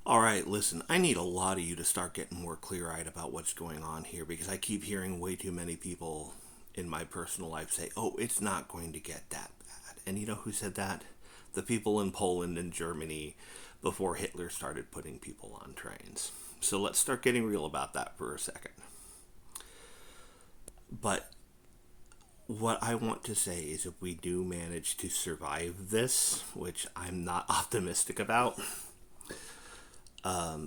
All right, listen, I need a lot of you to start getting more clear eyed about what's going on here because I keep hearing way too many people in my personal life say, oh, it's not going to get that bad. And you know who said that? The people in Poland and Germany before Hitler started putting people on trains. So let's start getting real about that for a second. But what I want to say is if we do manage to survive this, which I'm not optimistic about,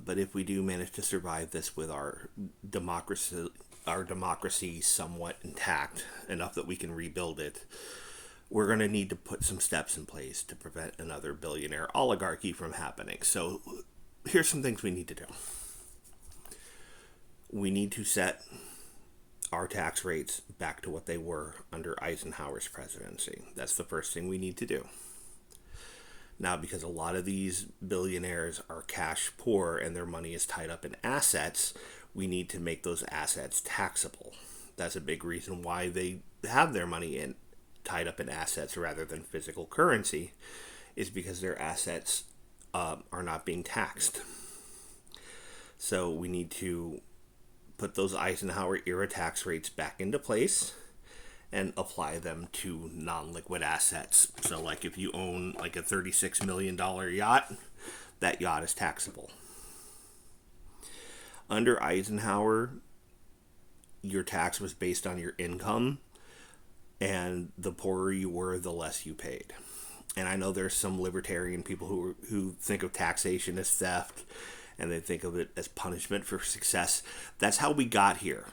but if we do manage to survive this with our democracy somewhat intact enough that we can rebuild it, we're going to need to put some steps in place to prevent another billionaire oligarchy from happening. So here's some things we need to do. We need to set our tax rates back to what they were under Eisenhower's presidency. That's the first thing we need to do. Now, because a lot of these billionaires are cash poor and their money is tied up in assets, we need to make those assets taxable. That's a big reason why they have their money tied up in assets rather than physical currency, is because their assets are not being taxed. So we need to put those Eisenhower era tax rates back into place and apply them to non-liquid assets. So like if you own like a $36 million yacht, that yacht is taxable. Under Eisenhower, your tax was based on your income, and the poorer you were, the less you paid. And I know there's some libertarian people who think of taxation as theft and they think of it as punishment for success. That's how we got here.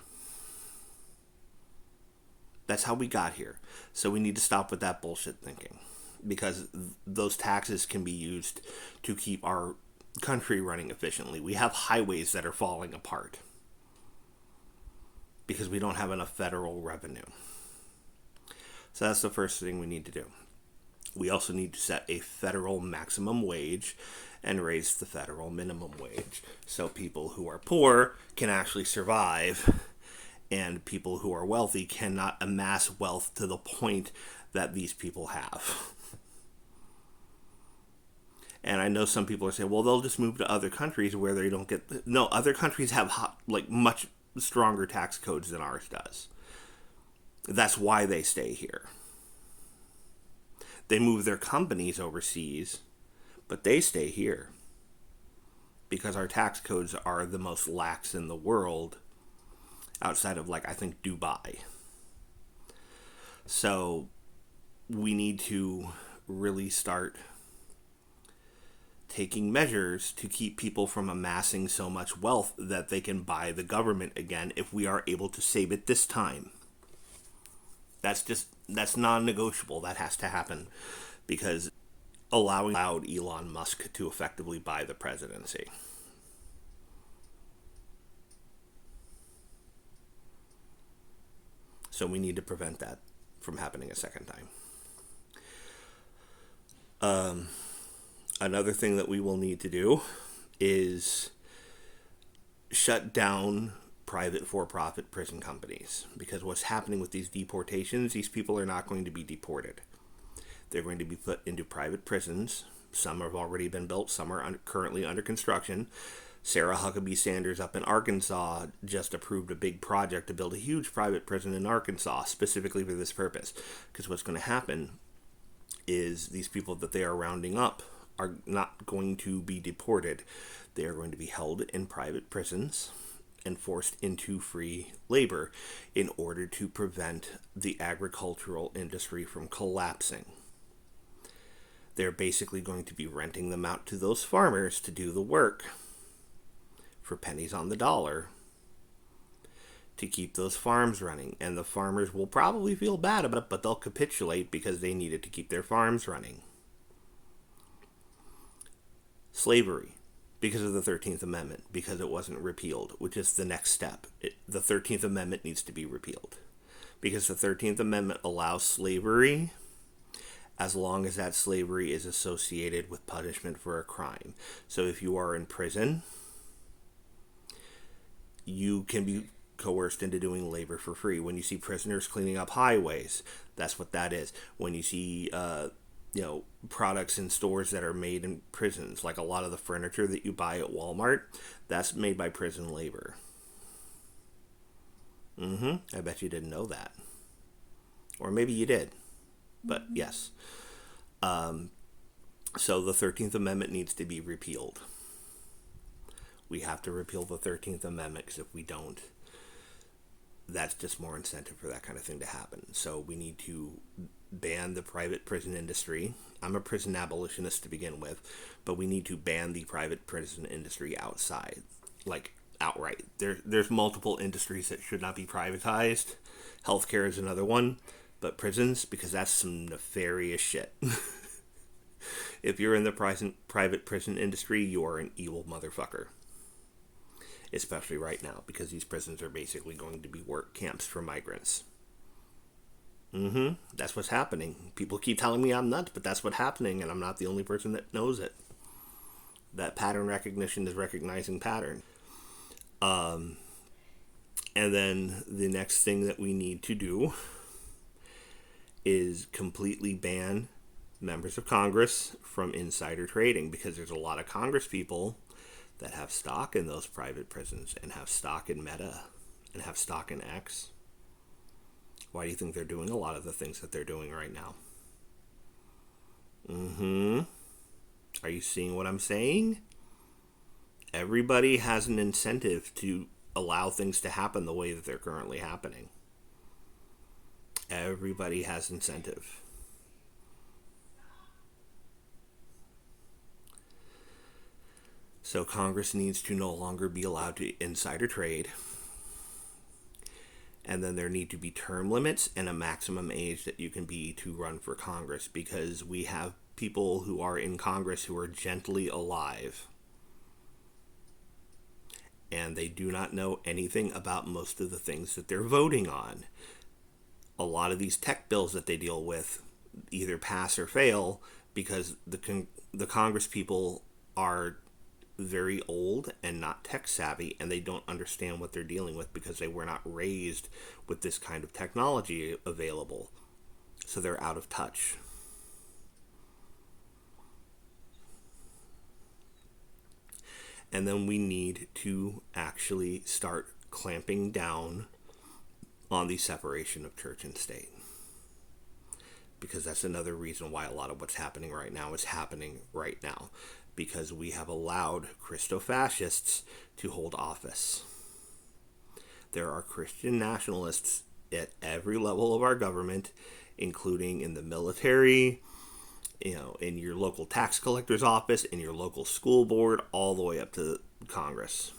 That's how we got here. So we need to stop with that bullshit thinking, because those taxes can be used to keep our country running efficiently. We have highways that are falling apart because we don't have enough federal revenue. So that's the first thing we need to do. We also need to set a federal maximum wage and raise the federal minimum wage so people who are poor can actually survive and people who are wealthy cannot amass wealth to the point that these people have. And I know some people are saying, well, they'll just move to other countries where they don't get... No, other countries have much stronger tax codes than ours does. That's why they stay here. They move their companies overseas, but they stay here because our tax codes are the most lax in the world, outside of, I think, Dubai. So we need to really start taking measures to keep people from amassing so much wealth that they can buy the government again if we are able to save it this time. That's non-negotiable. That has to happen because allowed Elon Musk to effectively buy the presidency. So we need to prevent that from happening a second time. Another thing that we will need to do is shut down private for-profit prison companies, because what's happening with these deportations, these people are not going to be deported. They're going to be put into private prisons. Some have already been built, some are currently under construction. Sarah Huckabee Sanders up in Arkansas just approved a big project to build a huge private prison in Arkansas specifically for this purpose. Because what's going to happen is these people that they are rounding up are not going to be deported. They are going to be held in private prisons and forced into free labor in order to prevent the agricultural industry from collapsing. They're basically going to be renting them out to those farmers to do the work for pennies on the dollar to keep those farms running. And the farmers will probably feel bad about it, but they'll capitulate because they needed to keep their farms running. Slavery, because of the 13th Amendment, because it wasn't repealed, which is the next step. The 13th Amendment needs to be repealed because the 13th Amendment allows slavery as long as that slavery is associated with punishment for a crime. So if you are in prison, you can be coerced into doing labor for free. When you see prisoners cleaning up highways, that's what that is. When you see products in stores that are made in prisons. Like a lot of the furniture that you buy at Walmart, that's made by prison labor. I bet you didn't know that. Or maybe you did. But yes. So the 13th Amendment needs to be repealed. We have to repeal the 13th Amendment, because if we don't, that's just more incentive for that kind of thing to happen. So we need to ban the private prison industry. I'm a prison abolitionist to begin with, but we need to ban the private prison industry outside, like outright. There's multiple industries that should not be privatized. Healthcare is another one, but prisons, because that's some nefarious shit. If you're in the private prison industry, you are an evil motherfucker. Especially right now, because these prisons are basically going to be work camps for migrants. That's what's happening. People keep telling me I'm nuts, but that's what's happening, and I'm not the only person that knows it. That pattern recognition is recognizing pattern. And then the next thing that we need to do is completely ban members of Congress from insider trading, because there's a lot of Congress people that have stock in those private prisons and have stock in Meta and have stock in X. Why do you think they're doing a lot of the things that they're doing right now? Are you seeing what I'm saying? Everybody has an incentive to allow things to happen the way that they're currently happening. Everybody has incentive. So Congress needs to no longer be allowed to insider trade. And then there need to be term limits and a maximum age that you can be to run for Congress, because we have people who are in Congress who are gently alive. And they do not know anything about most of the things that they're voting on. A lot of these tech bills that they deal with either pass or fail because the Congress people are very old and not tech savvy, and they don't understand what they're dealing with because they were not raised with this kind of technology available. So they're out of touch. And then we need to actually start clamping down on the separation of church and state, because that's another reason why a lot of what's happening right now is happening right now, because we have allowed Christo-fascists to hold office. There are Christian nationalists at every level of our government, including in the military, in your local tax collector's office, in your local school board, all the way up to Congress.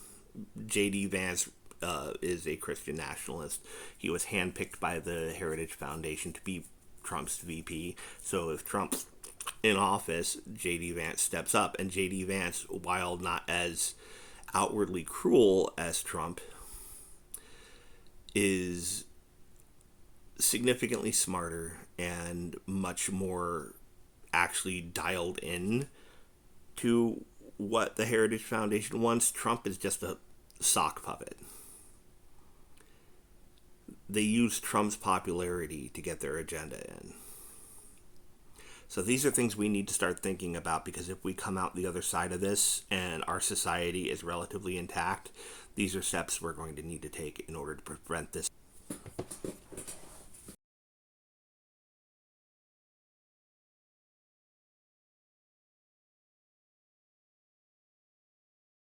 J.D. Vance is a Christian nationalist. He was handpicked by the Heritage Foundation to be Trump's VP. So if Trump's in office, J.D. Vance steps up, and J.D. Vance, while not as outwardly cruel as Trump, is significantly smarter and much more actually dialed in to what the Heritage Foundation wants. Trump is just a sock puppet. They use Trump's popularity to get their agenda in. So these are things we need to start thinking about, because if we come out the other side of this and our society is relatively intact, these are steps we're going to need to take in order to prevent this.